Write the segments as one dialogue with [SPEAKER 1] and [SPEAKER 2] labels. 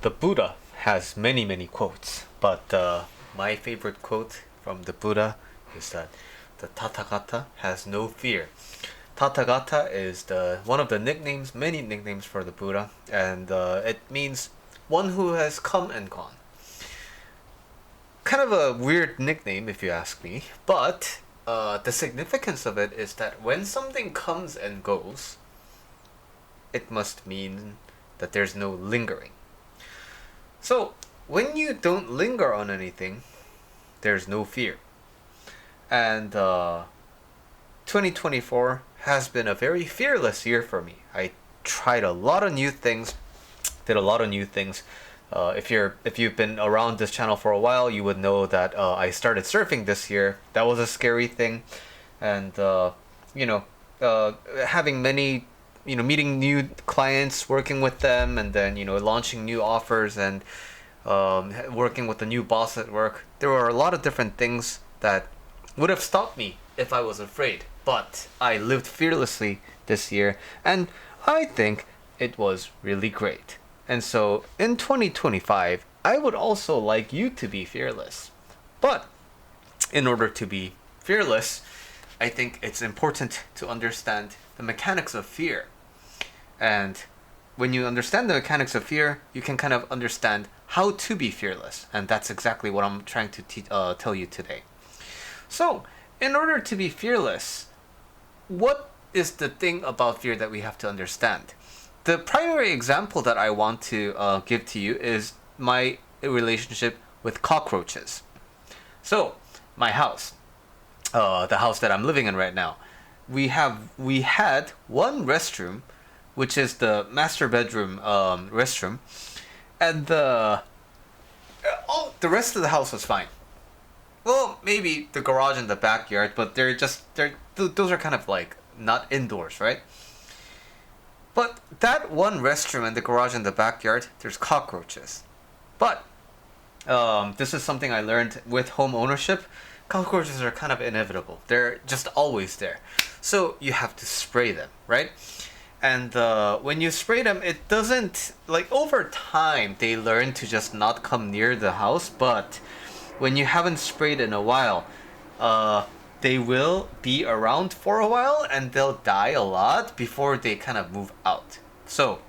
[SPEAKER 1] The Buddha has many quotes, but my favorite quote from the Buddha is that the Tathagata has no fear. Tathagata is the one of the nicknames, many nicknames for the Buddha, and it means one who has come and gone. Kind of a weird nickname, if you ask me, but the significance of it is that when something comes and goes, it must mean that there's no lingering. So, when you don't linger on anything, there's no fear. And 2024 has been a very fearless year for me. I tried a lot of new things, did a lot of new things. If you've been around this channel for a while, you would know that I started surfing this year. That was a scary thing, and having many, meeting new clients, working with them, and then launching new offers and working with a new boss at work. There were a lot of different things that would have stopped me if I was afraid, but I lived fearlessly this year, and I think it was really great. And so in 2025, I would also like you to be fearless. But in order to be fearless, I think it's important to understand the mechanics of fear. And when you understand the mechanics of fear, you can kind of understand how to be fearless. And that's exactly what I'm trying to tell you today. So, in order to be fearless, what is the thing about fear that we have to understand? The primary example that I want to give to you is my relationship with cockroaches. So, my house, the house that I'm living in right now, we had one restroom, which is the master bedroom restroom, and the rest of the house was fine. Well, maybe the garage and the backyard, but those are kind of like not indoors, right? But that one restroom and the garage and the backyard, there's cockroaches. But this is something I learned with home ownership. Cockroaches are kind of inevitable. They're just always there. So you have to spray them, right? And when you spray them, it doesn't, like, over time, they learn to just not come near the house. But when you haven't sprayed in a while, they will be around for a while and they'll die a lot before they kind of move out. So,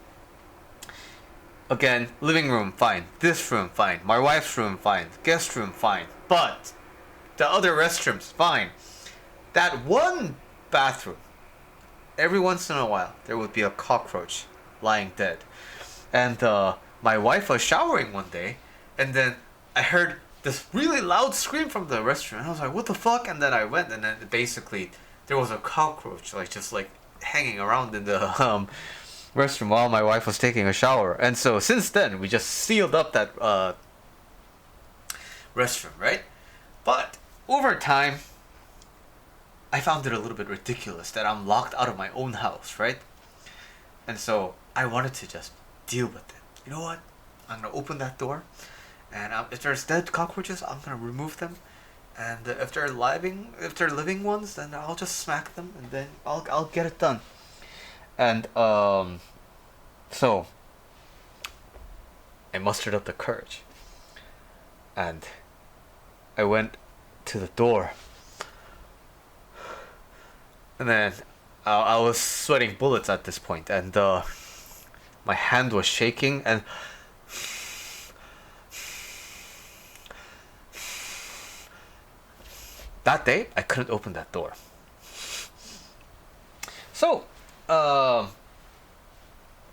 [SPEAKER 1] again, living room, fine. This room, fine. My wife's room, fine. Guest room, fine. But the other restrooms, fine. That one bathroom, every once in a while, there would be a cockroach lying dead. And my wife was showering one day, and then I heard this really loud scream from the restroom, and I was like, what the fuck? And then I went, and then basically there was a cockroach just hanging around in the restroom while my wife was taking a shower. And so since then we just sealed up that restroom, right? But over time I found it a little bit ridiculous that I'm locked out of my own house, right? And so I wanted to just deal with it. You know what? I'm gonna open that door, and if there's dead cockroaches, I'm gonna remove them. And if they're living ones, then I'll just smack them, and then I'll get it done. And so I mustered up the courage, and I went to the door, and then I was sweating bullets at this point, and my hand was shaking, and that day, I couldn't open that door. So,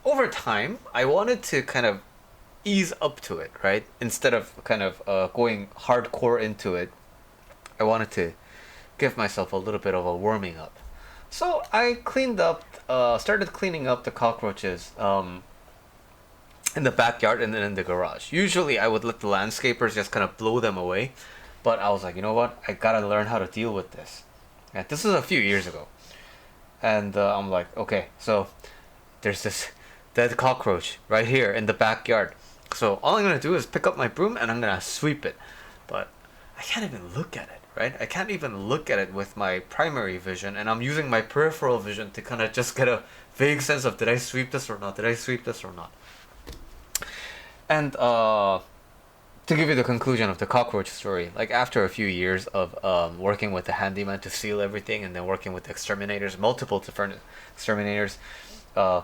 [SPEAKER 1] over time, I wanted to kind of ease up to it, right? Instead of kind of going hardcore into it, I wanted to give myself a little bit of a warming up. So I started cleaning up the cockroaches in the backyard and then in the garage. Usually, I would let the landscapers just kind of blow them away. But I was like, you know what? I gotta learn how to deal with this. And this is a few years ago. And I'm like, okay, so there's this dead cockroach right here in the backyard. So all I'm gonna do is pick up my broom and I'm gonna sweep it. But I can't even look at it, right? I can't even look at it with my primary vision. And I'm using my peripheral vision to kind of just get a vague sense of, did I sweep this or not? Did I sweep this or not? And to give you the conclusion of the cockroach story, like after a few years of working with the handyman to seal everything, and then working with the exterminators, multiple different exterminators,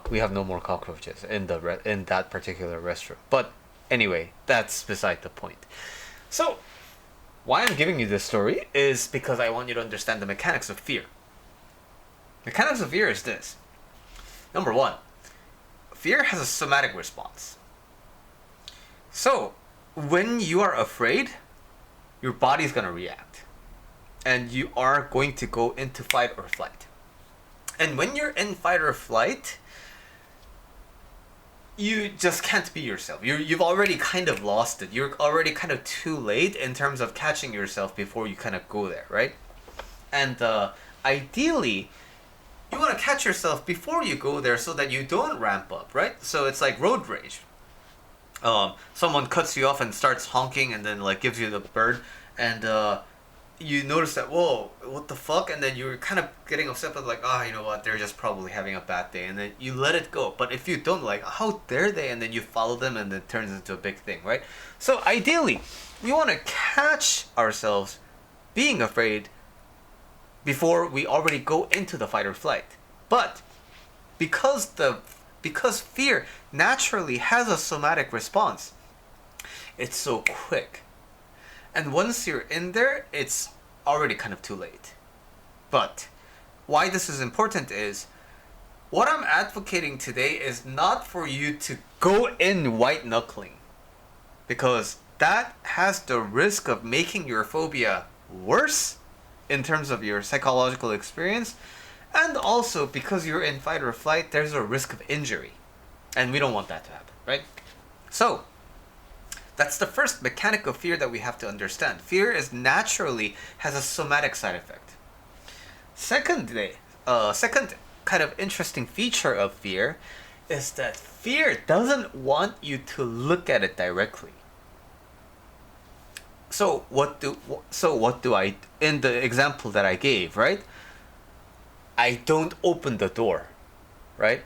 [SPEAKER 1] we have no more cockroaches in in that particular restroom. But anyway, that's beside the point. So why I'm giving you this story is because I want you to understand the mechanics of fear. Mechanics of fear is this. Number one, fear has a somatic response. So when you are afraid, your body's gonna react, and you are going to go into fight or flight. And when you're in fight or flight, you just can't be yourself. You've already kind of lost it. You're already kind of too late in terms of catching yourself before you kind of go there, right? And ideally, you want to catch yourself before you go there so that you don't ramp up, right? So it's like road rage. Someone cuts you off and starts honking, and then like gives you the bird, and you notice that, whoa, what the fuck? And then you're kind of getting upset, but like, you know what, they're just probably having a bad day, and then you let it go. But if you don't, like, how dare they? And then you follow them, and it turns into a big thing, right? So ideally, we want to catch ourselves being afraid before we already go into the fight or flight. But because fear naturally has a somatic response, it's so quick. And once you're in there, it's already kind of too late. But why this is important is, what I'm advocating today is not for you to go in white knuckling, because that has the risk of making your phobia worse in terms of your psychological experience, and also because you're in fight or flight, there's a risk of injury, and we don't want that to happen, right? So that's the first mechanic of fear that we have to understand. Fear is naturally has a somatic side effect. Second kind of interesting feature of fear is that fear doesn't want you to look at it directly. So what do I, in the example that I gave, right? I don't open the door, right?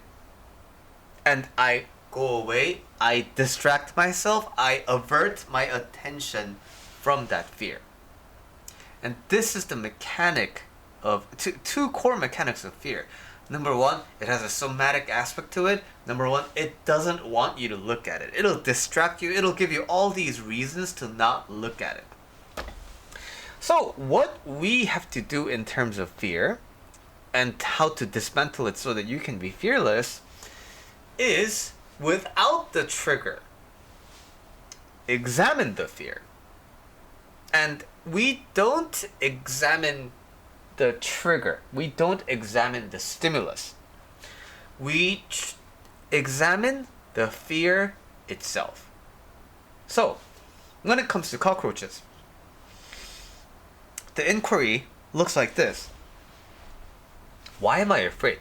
[SPEAKER 1] And I go away, I distract myself, I avert my attention from that fear. And this is the mechanic of two core mechanics of fear. Number one, it has a somatic aspect to it. Number one, it doesn't want you to look at it. It'll distract you. It'll give you all these reasons to not look at it. So what we have to do in terms of fear and how to dismantle it so that you can be fearless is, without the trigger, examine the fear. And we don't examine the trigger. We don't examine the stimulus. We examine the fear itself. So, when it comes to cockroaches, the inquiry looks like this. Why am I afraid?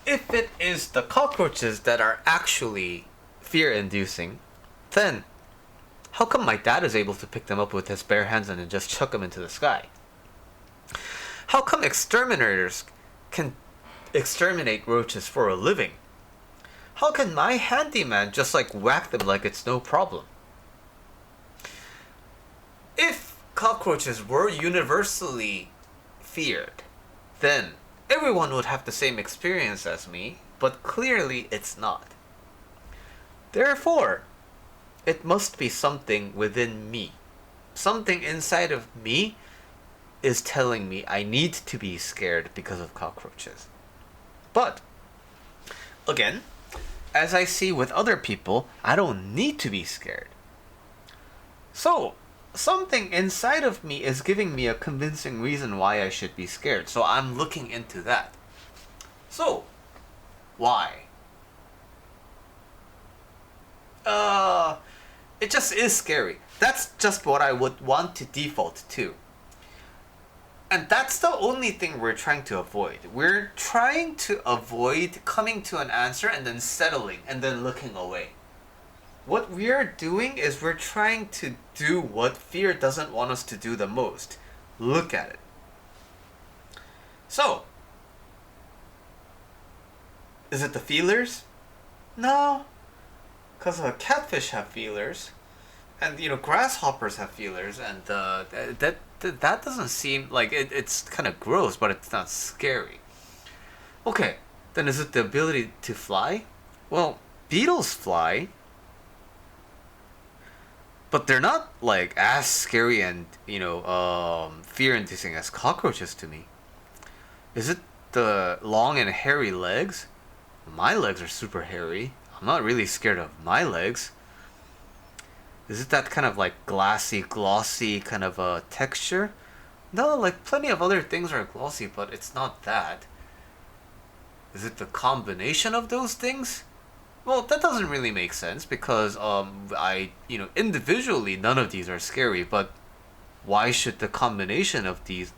[SPEAKER 1] If it is the cockroaches that are actually fear-inducing, then how come my dad is able to pick them up with his bare hands and then just chuck them into the sky? How come exterminators can exterminate roaches for a living? How can my handyman just like whack them like it's no problem? If cockroaches were universally feared, then everyone would have the same experience as me, but clearly it's not. Therefore, it must be something within me. Something inside of me is telling me I need to be scared because of cockroaches. But, again, as I see with other people, I don't need to be scared. So, something inside of me is giving me a convincing reason why I should be scared. So I'm looking into that. So, why? It just is scary. That's just what I would want to default to. And that's the only thing we're trying to avoid. We're trying to avoid coming to an answer and then settling and then looking away. What we are doing is we're trying to do what fear doesn't want us to do the most. Look at it. So, is it the feelers? No. Because catfish have feelers, and grasshoppers have feelers, and that doesn't seem like it's kind of gross, but it's not scary. Okay, then is it the ability to fly? Well, beetles fly, but they're not like as scary and fear-inducing as cockroaches to me. Is it the long and hairy legs? My legs are super hairy. I'm not really scared of my legs. Is it that kind of like glassy, glossy kind of a texture? No, like plenty of other things are glossy, but it's not that. Is it the combination of those things? Well, that doesn't really make sense because individually none of these are scary, but why should the combination of these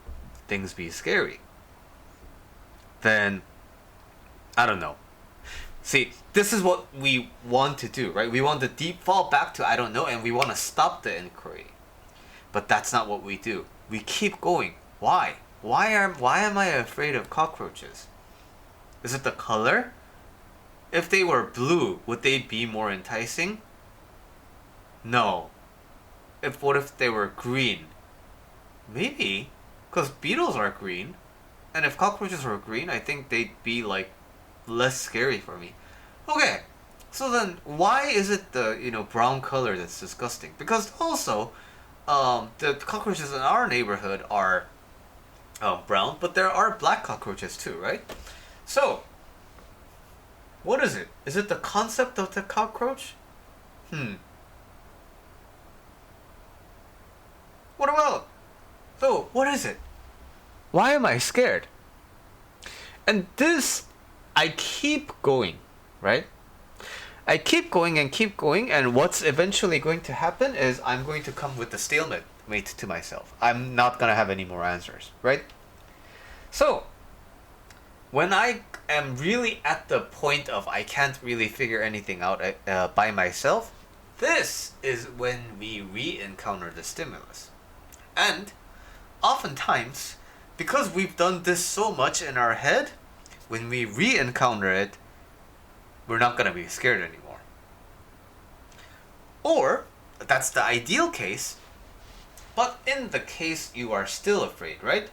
[SPEAKER 1] things be scary? Then I don't know. See, this is what we want to do, right? We want to deep fall back to I don't know, and we want to stop the inquiry. But that's not what we do. We keep going. Why? Why am I afraid of cockroaches? Is it the color? If they were blue, would they be more enticing? No. What if they were green? Maybe, because beetles are green, and if cockroaches were green, I think they'd be like less scary for me. Okay, so then why is it the brown color that's disgusting? Because also, the cockroaches in our neighborhood are brown, but there are black cockroaches too, right? So, what is it? Is it the concept of the cockroach? What about? So, what is it? Why am I scared? And this, I keep going, right? I keep going, and what's eventually going to happen is I'm going to come with the stalemate to myself. I'm not gonna have any more answers, right? So, when I am really at the point of I can't really figure anything out by myself, this is when we re-encounter the stimulus. And oftentimes, because we've done this so much in our head, when we re-encounter it, we're not going to be scared anymore. Or, that's the ideal case, but in the case you are still afraid, right?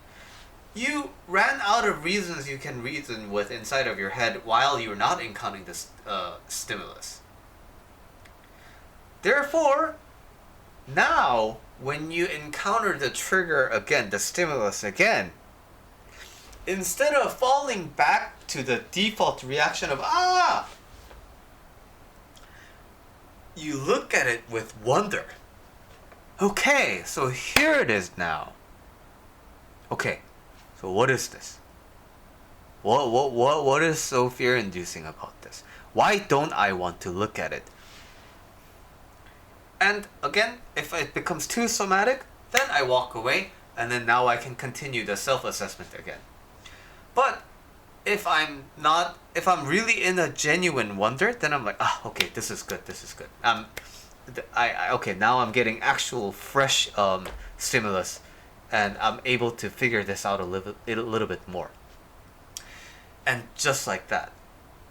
[SPEAKER 1] You ran out of reasons you can reason with inside of your head while you're not encountering this stimulus. Therefore, now, when you encounter the trigger again, the stimulus again, instead of falling back to the default reaction of, you look at it with wonder. Okay, so here it is now. Okay, so what is this? What is so fear-inducing about this? Why don't I want to look at it? And again, if it becomes too somatic, then I walk away, and then now I can continue the self-assessment again. But if I'm really in a genuine wonder, then I'm like, okay, this is good. Okay, now I'm getting actual fresh stimulus, and I'm able to figure this out a little bit more. And just like that,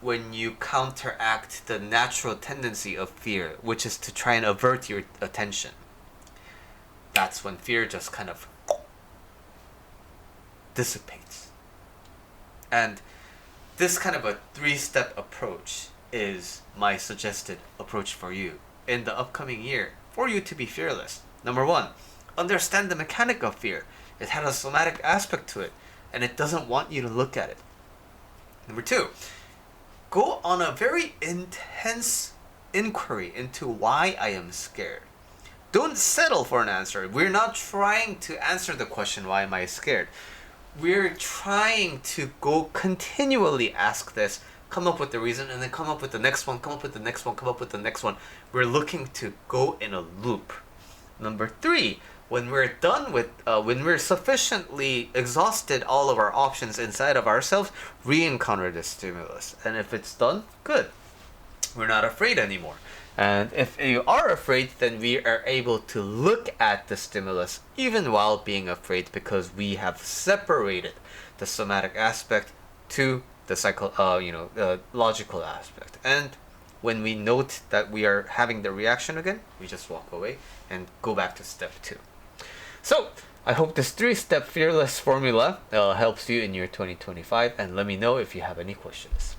[SPEAKER 1] when you counteract the natural tendency of fear, which is to try and avert your attention, that's when fear just kind of dissipates. And this kind of a 3-step approach is my suggested approach for you in the upcoming year for you to be fearless. Number 1, understand the mechanic of fear. It has a somatic aspect to it, and it doesn't want you to look at it. Number 2, go on a very intense inquiry into why I am scared. Don't settle for an answer. We're not trying to answer the question, why am I scared? We're trying to go continually ask this, come up with the reason, and then come up with the next one, come up with the next one, come up with the next one. We're looking to go in a loop. Number 3, when we're done with, when we're sufficiently exhausted all of our options inside of ourselves, re-encounter the stimulus. And if it's done, good. We're not afraid anymore. And if you are afraid, then we are able to look at the stimulus even while being afraid, because we have separated the somatic aspect to the logical aspect. And when we note that we are having the reaction again, we just walk away and go back to step 2. So I hope this 3-step fearless formula helps you in your 2025, and let me know if you have any questions.